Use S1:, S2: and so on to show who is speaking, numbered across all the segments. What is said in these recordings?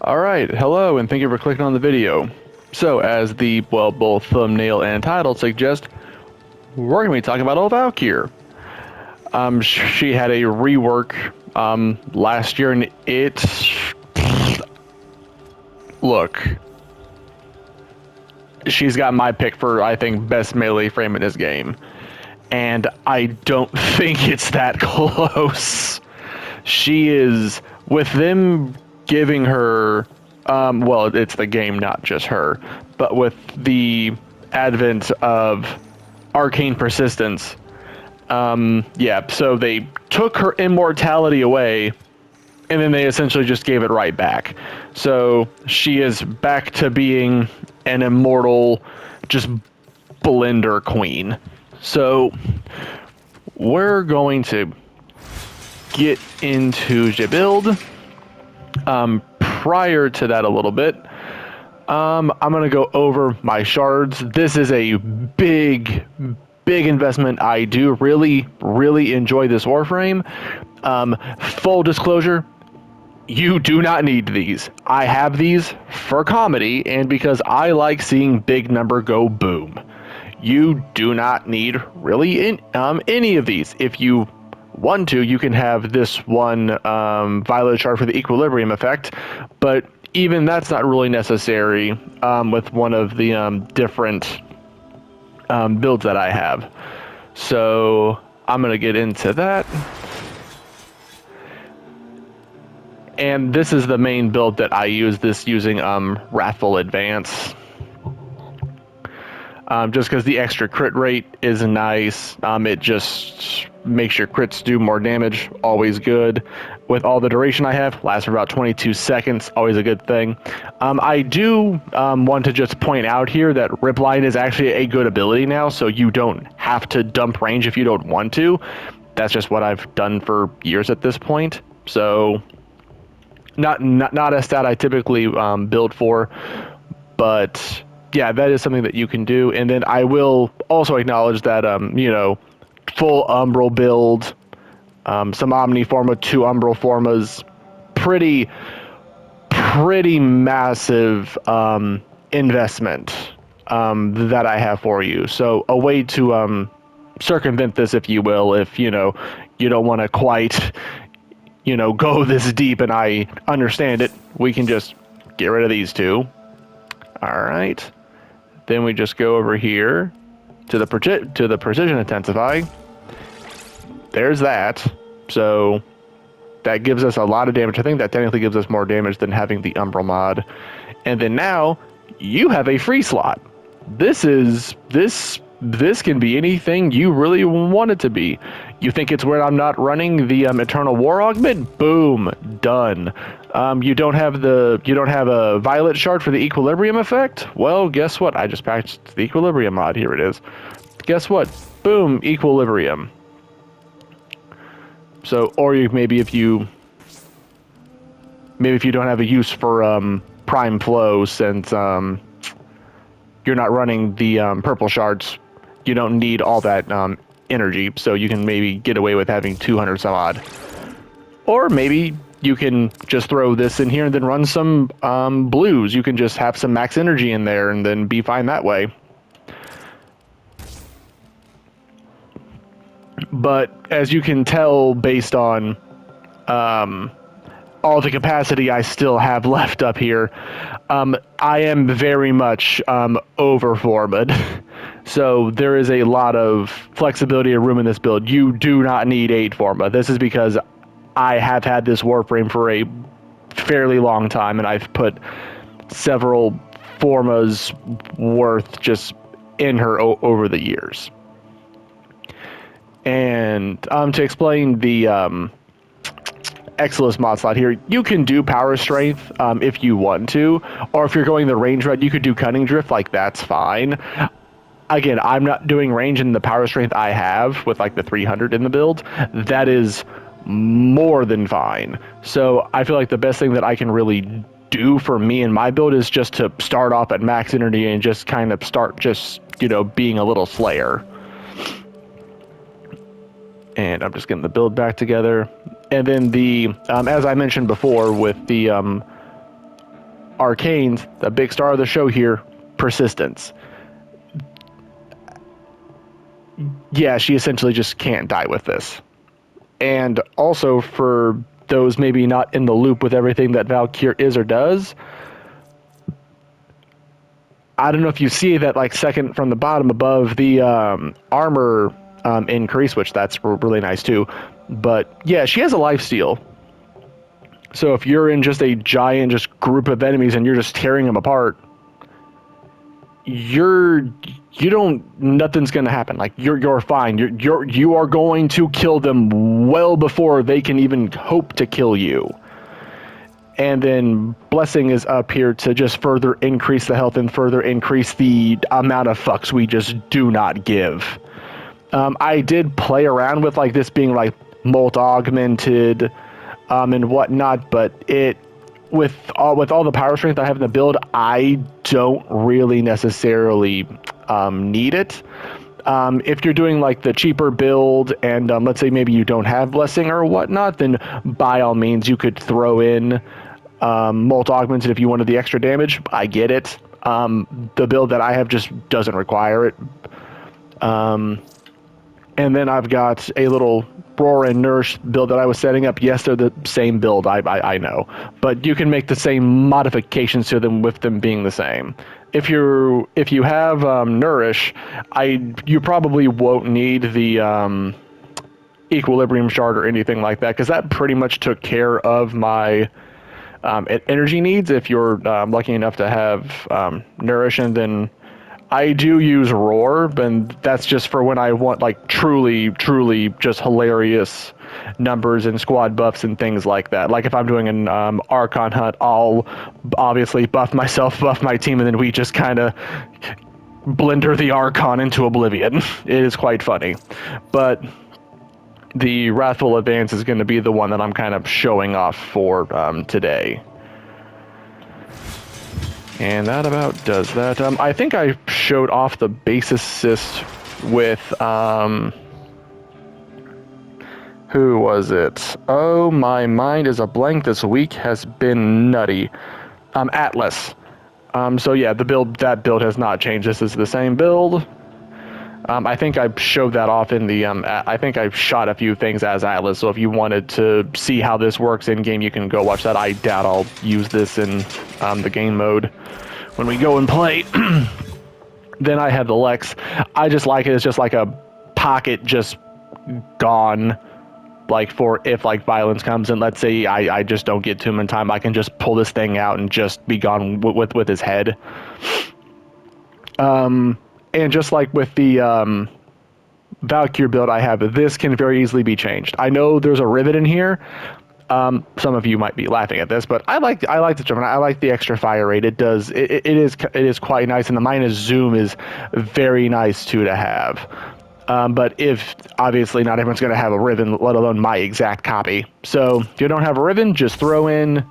S1: Alright, hello and thank you for clicking on the video. So, as the, well, both thumbnail and title suggest, we're going to be talking about old Valkyr. She had a rework, last year and look, she's got my pick for, I think, best melee frame in this game. And I don't think it's that close. She is, with them giving her, well, it's the game, not just her, but with the advent of Arcane persistence, yeah, so they took her immortality away, and then they essentially just gave it right back. So she is back to being an immortal, just blender queen. So we're going to get into the build. Prior to that a little bit, I'm going to go over my shards. This is a big investment. I do really enjoy this Warframe. Full disclosure, you do not need these. I have these for comedy and because I like seeing big number go boom. You do not need really any of these. If you want to, you can have this one violet shard for the equilibrium effect, but even that's not really necessary with one of the different builds that I have. So I'm going to get into that. And this is the main build that I use, this using Wrathful Advance. Just because the extra crit rate is nice. It just makes your crits do more damage, always good. With all the duration I have, lasts for about 22 seconds, always a good thing. I do want to just point out here that Ripline is actually a good ability now, so you don't have to dump range if you don't want to. That's just what I've done for years at this point. So not a stat I typically build for, but yeah, that is something that you can do. And then I will also acknowledge that, you know, full Umbral build, some Omniforma, 2 Umbral Formas, pretty massive investment that I have for you. So a way to circumvent this, if you will, if, you know, you don't want to quite, you know, go this deep, and I understand it, we can just get rid of these 2. All right. Then we just go over here to the precision intensify. There's that. So that gives us a lot of damage. I think that technically gives us more damage than having the Umbral mod. And then now you have a free slot. This can be anything you really want it to be. You think it's where I'm not running the Eternal War Augment? Boom, done. You don't have a Violet Shard for the Equilibrium effect? Well, guess what? I just patched the Equilibrium mod. Here it is. Guess what? Boom, Equilibrium. So, or you maybe if you don't have a use for Prime Flow, since you're not running the purple shards, you don't need all that energy, so you can maybe get away with having 200 some odd. Or maybe you can just throw this in here and then run some blues. You can just have some max energy in there and then be fine that way. But as you can tell based on all the capacity I still have left up here, I am very much over-formed. So there is a lot of flexibility and room in this build. You do not need 8 Forma. This is because I have had this Warframe for a fairly long time, and I've put several Formas worth just in her over the years. And to explain the Exilus mod slot here, you can do Power Strength if you want to, or if you're going the range route, you could do Cunning Drift, like that's fine. Again, I'm not doing range in the Power Strength I have with like the 300 in the build. That is more than fine. So I feel like the best thing that I can really do for me and my build is just to start off at max energy and just kind of start just, you know, being a little slayer. And I'm just getting the build back together. And then the, as I mentioned before, with the Arcane's the big star of the show here, persistence. Yeah, she essentially just can't die with this. And also for those maybe not in the loop with everything that Valkyr is or does, I don't know if you see that like second from the bottom above the armor increase, which that's really nice too. But yeah, she has a lifesteal. So if you're in just a giant just group of enemies and you're just tearing them apart, nothing's gonna happen. Like you're fine. You are going to kill them well before they can even hope to kill you. And then Blessing is up here to just further increase the health and further increase the amount of fucks we just do not give. I did play around with like this being like molt augmented and whatnot, but with all the power strength I have in the build, I don't really necessarily need it. If you're doing like the cheaper build and let's say maybe you don't have Blessing or whatnot, then by all means you could throw in molt augmented if you wanted the extra damage. I get it. The build that I have just doesn't require it. And then I've got a little Roar and Nourish build that I was setting up. Yes, they're the same build, I know. But you can make the same modifications to them with them being the same. If you have Nourish, you probably won't need the Equilibrium Shard or anything like that, because that pretty much took care of my energy needs if you're lucky enough to have Nourish. And then I do use Roar, and that's just for when I want like truly just hilarious numbers and squad buffs and things like that. Like if I'm doing an Archon hunt, I'll obviously buff myself, buff my team, and then we just kind of blender the Archon into oblivion. It is quite funny. But the Wrathful Advance is going to be the one that I'm kind of showing off for today. And that about does that. I think I showed off the base assist with, who was it? Oh, my mind is a blank. This week has been nutty. Atlas. So yeah, that build has not changed. This is the same build. I think I showed that off in the, I think I shot a few things as Atlas, so if you wanted to see how this works in-game, you can go watch that. I doubt I'll use this in the game mode when we go and play. Then I have the Lex. I just like it. It's just like a pocket just gone, like for if like violence comes in. Let's say I just don't get to him in time, I can just pull this thing out and just be gone with his head. And just like with the Valkyr build I have, this can very easily be changed. I know there's a rivet in here. Some of you might be laughing at this, but I like the jump. I like the extra fire rate. It is quite nice, and the minus zoom is very nice too to have. But if obviously not everyone's going to have a Riven, let alone my exact copy. So if you don't have a Riven, just throw in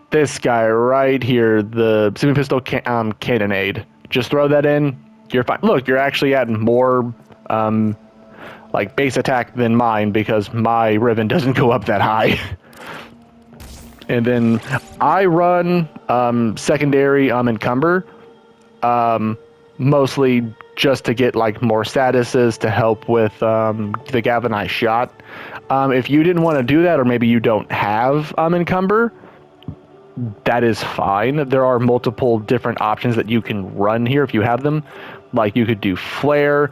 S1: this guy right here, the semi-pistol cannonade. Just throw that in. You're fine. Look, you're actually at more like base attack than mine because my Riven doesn't go up that high. And then I run secondary Encumber, mostly just to get like more statuses to help with the galvanized shot. If you didn't want to do that, or maybe you don't have Encumber, that is fine. There are multiple different options that you can run here if you have them. Like you could do Flare.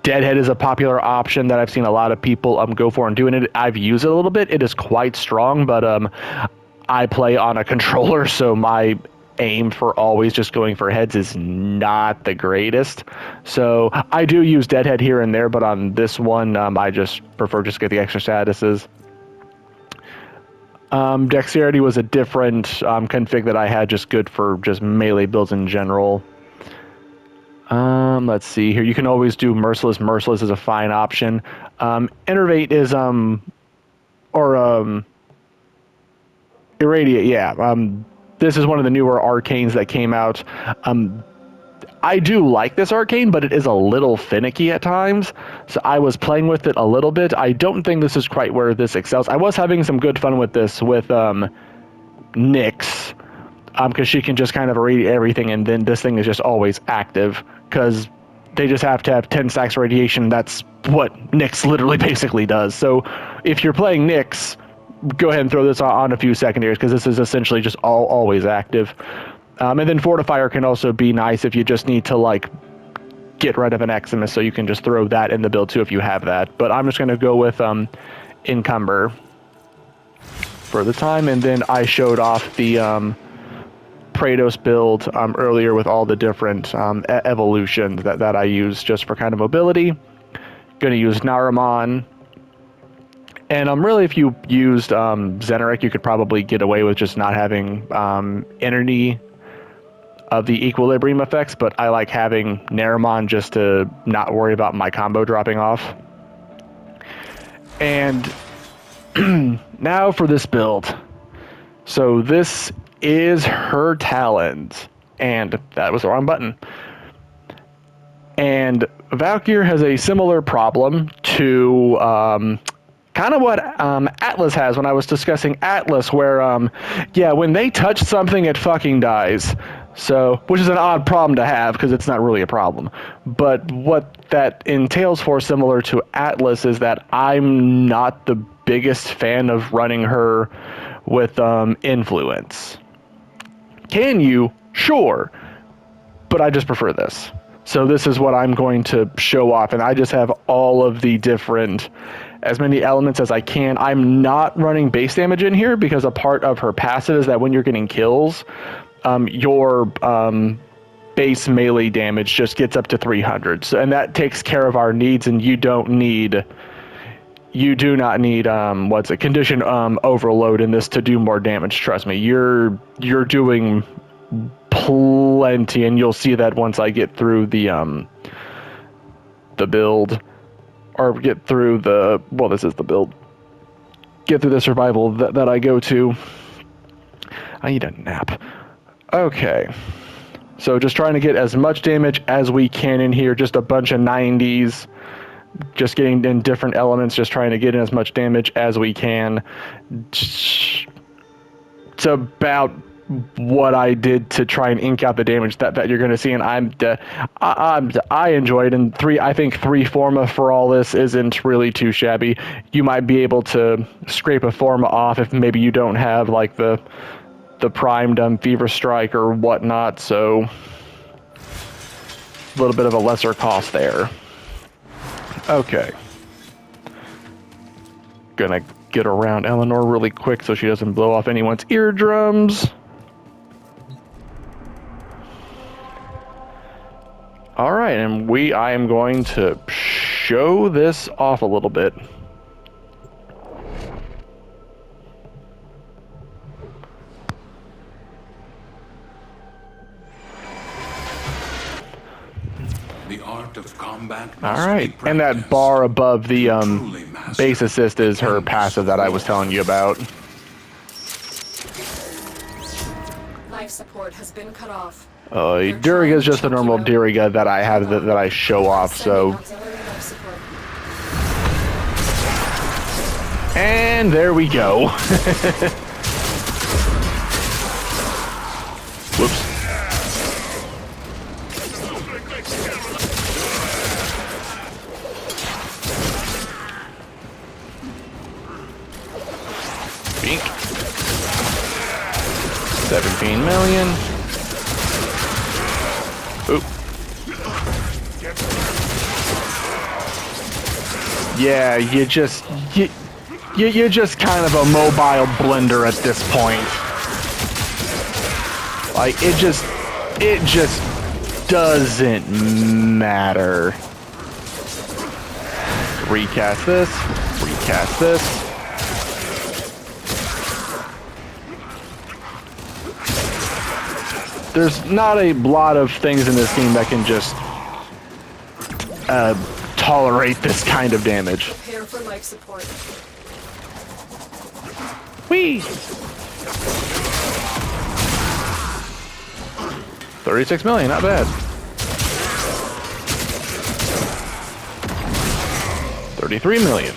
S1: Deadhead is a popular option that I've seen a lot of people go for and doing it. I've used it a little bit. It is quite strong, but I play on a controller, so my aim for always just going for heads is not the greatest. So I do use Deadhead here and there, but on this one, I just prefer just get the extra statuses. Dexterity was a different config that I had, just good for just melee builds in general. Let's see here. You can always do Merciless. Merciless is a fine option. Innervate is, Irradiate, yeah. This is one of the newer Arcanes that came out. I do like this Arcane, but it is a little finicky at times. So I was playing with it a little bit. I don't think this is quite where this excels. I was having some good fun with this with Nyx. because she can just kind of irradiate everything, and then this thing is just always active, because they just have to have 10 stacks of radiation. That's what Nyx literally basically does. So if you're playing Nyx, go ahead and throw this on a few secondaries, because this is essentially just always active. And then Fortifier can also be nice if you just need to, like, get rid of an Eximus, so you can just throw that in the build too if you have that. But I'm just going to go with Encumber for the time, and then I showed off the Praetos build earlier with all the different evolutions that I use just for kind of mobility. Going to use Naramon. And really, if you used Zenerek, you could probably get away with just not having any of the equilibrium effects, but I like having Naramon just to not worry about my combo dropping off. And now for this build. So this is her talent, and that was the wrong button. And Valkyr has a similar problem to kind of what Atlas has when I was discussing Atlas, where yeah, when they touch something, it fucking dies. So, which is an odd problem to have because it's not really a problem. But what that entails for, similar to Atlas, is that I'm not the biggest fan of running her with influence. Can you? Sure. But I just prefer this. So this is what I'm going to show off, and I just have all of the different, as many elements as I can. I'm not running base damage in here because a part of her passive is that when you're getting kills, your base melee damage just gets up to 300. So, and that takes care of our needs, and you do not need condition overload in this to do more damage. Trust me, you're doing plenty, and you'll see that once I get through the build, or get through the, well, this is the build, get through the survival that I go to. I need a nap. Okay, so just trying to get as much damage as we can in here, just a bunch of 90s, just getting in different elements, just trying to get in as much damage as we can. It's about what I did to try and ink out the damage that you're going to see, and I enjoyed. And I think 3 Forma for all this isn't really too shabby. You might be able to scrape a Forma off if maybe you don't have like the primed Fever Strike or whatnot, so a little bit of a lesser cost there. Okay, gonna get around Eleanor really quick so she doesn't blow off anyone's eardrums. All right, and I am going to show this off a little bit.
S2: The art of combat.
S1: All right, and that bar above the base assist is her passive that I was telling you about.
S3: Life support has been cut off.
S1: Duriga is just a normal Duriga that I have that I show off, so. And there we go. Whoops. Bink. 17 million. Oop. Yeah, you're just kind of a mobile blender at this point. Like, it just doesn't matter. Recast this. Recast this. There's not a lot of things in this game that can just tolerate this kind of damage.
S3: Prepare for life support.
S1: Whee! 36 million, not bad. 33 million.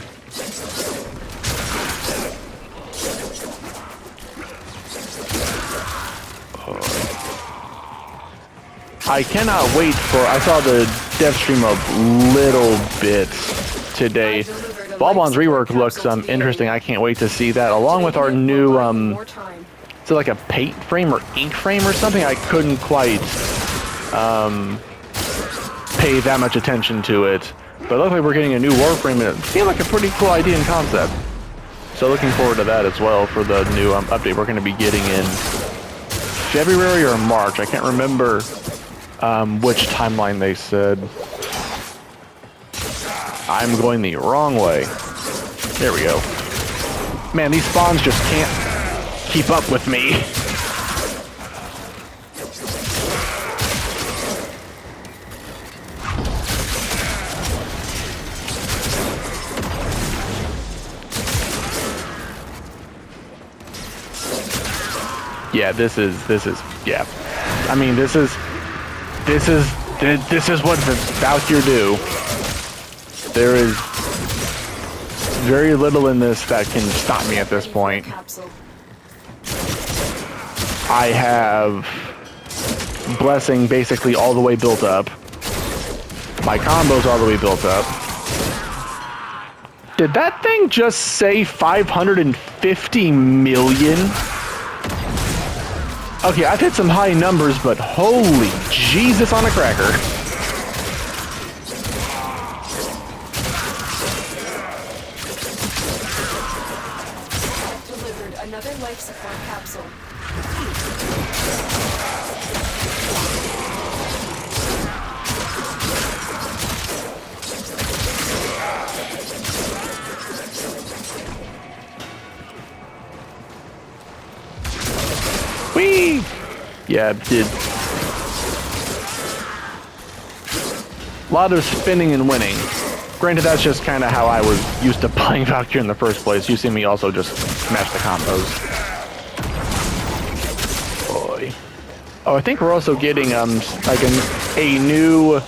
S1: I cannot wait for... I saw the dev stream a little bit today. Balbon's rework looks interesting. I can't wait to see that, along with our new... is it like a paint frame or ink frame or something? I couldn't quite pay that much attention to it. But luckily we're getting a new Warframe, and it seemed like a pretty cool idea and concept. So looking forward to that as well for the new update we're going to be getting in February or March. I can't remember which timeline they said. I'm going the wrong way. There we go. Man, these spawns just can't keep up with me. Yeah, this is, yeah. I mean, this is what the Valkyr do. There is very little in this that can stop me at this point. I have Blessing basically all the way built up. My combo's all the way built up. Did that thing just say 550 million? Okay, I've hit some high numbers, but holy Jesus on a cracker.
S3: I've delivered another life support capsule.
S1: Whee! Yeah, it did. A lot of spinning and winning. Granted, that's just kind of how I was used to playing Valkyr in the first place. You see me also just smash the combos. Boy. Oh, I think we're also getting like a new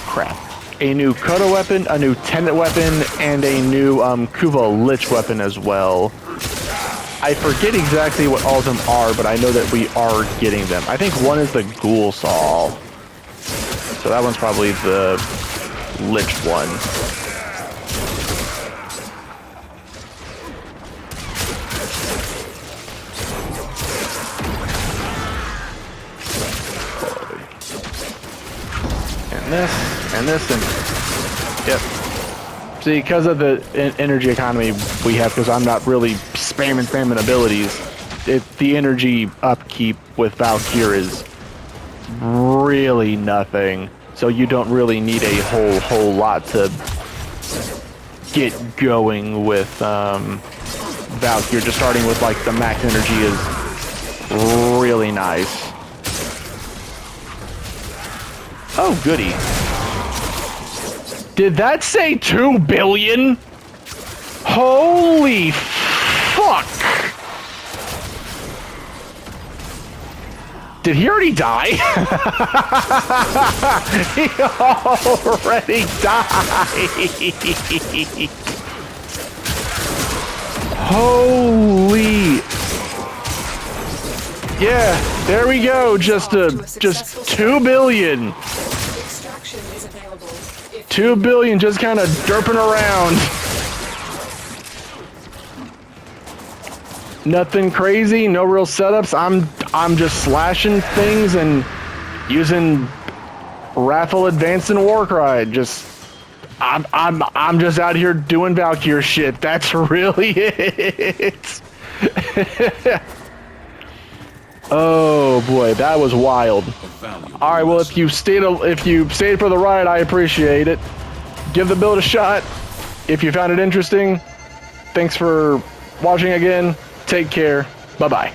S1: crap. A new Kodo weapon, a new Tenet weapon, and a new Kuva Lich weapon as well. I forget exactly what all of them are, but I know that we are getting them. I think one is the Ghoul Saw. So that one's probably the Lich one. And this, and... Yep. See, because of the energy economy we have, because I'm not really spamming abilities, the energy upkeep with Valkyr is really nothing. So you don't really need a whole lot to get going with Valkyr. Just starting with like the max energy is really nice. Oh, goody. Did that say 2 billion? Holy fuck! Did he already die? He already died! Holy... Yeah, there we go. Just 2 billion. 2 billion just kind of derping around. Nothing crazy, no real setups. I'm just slashing things and using Raffle Advanced and Warcry. I'm just out here doing Valkyr shit. That's really it. Oh boy, that was wild. All right, well, if you stayed for the ride, I appreciate it. Give the build a shot if you found it interesting. Thanks for watching again. Take care. Bye-bye.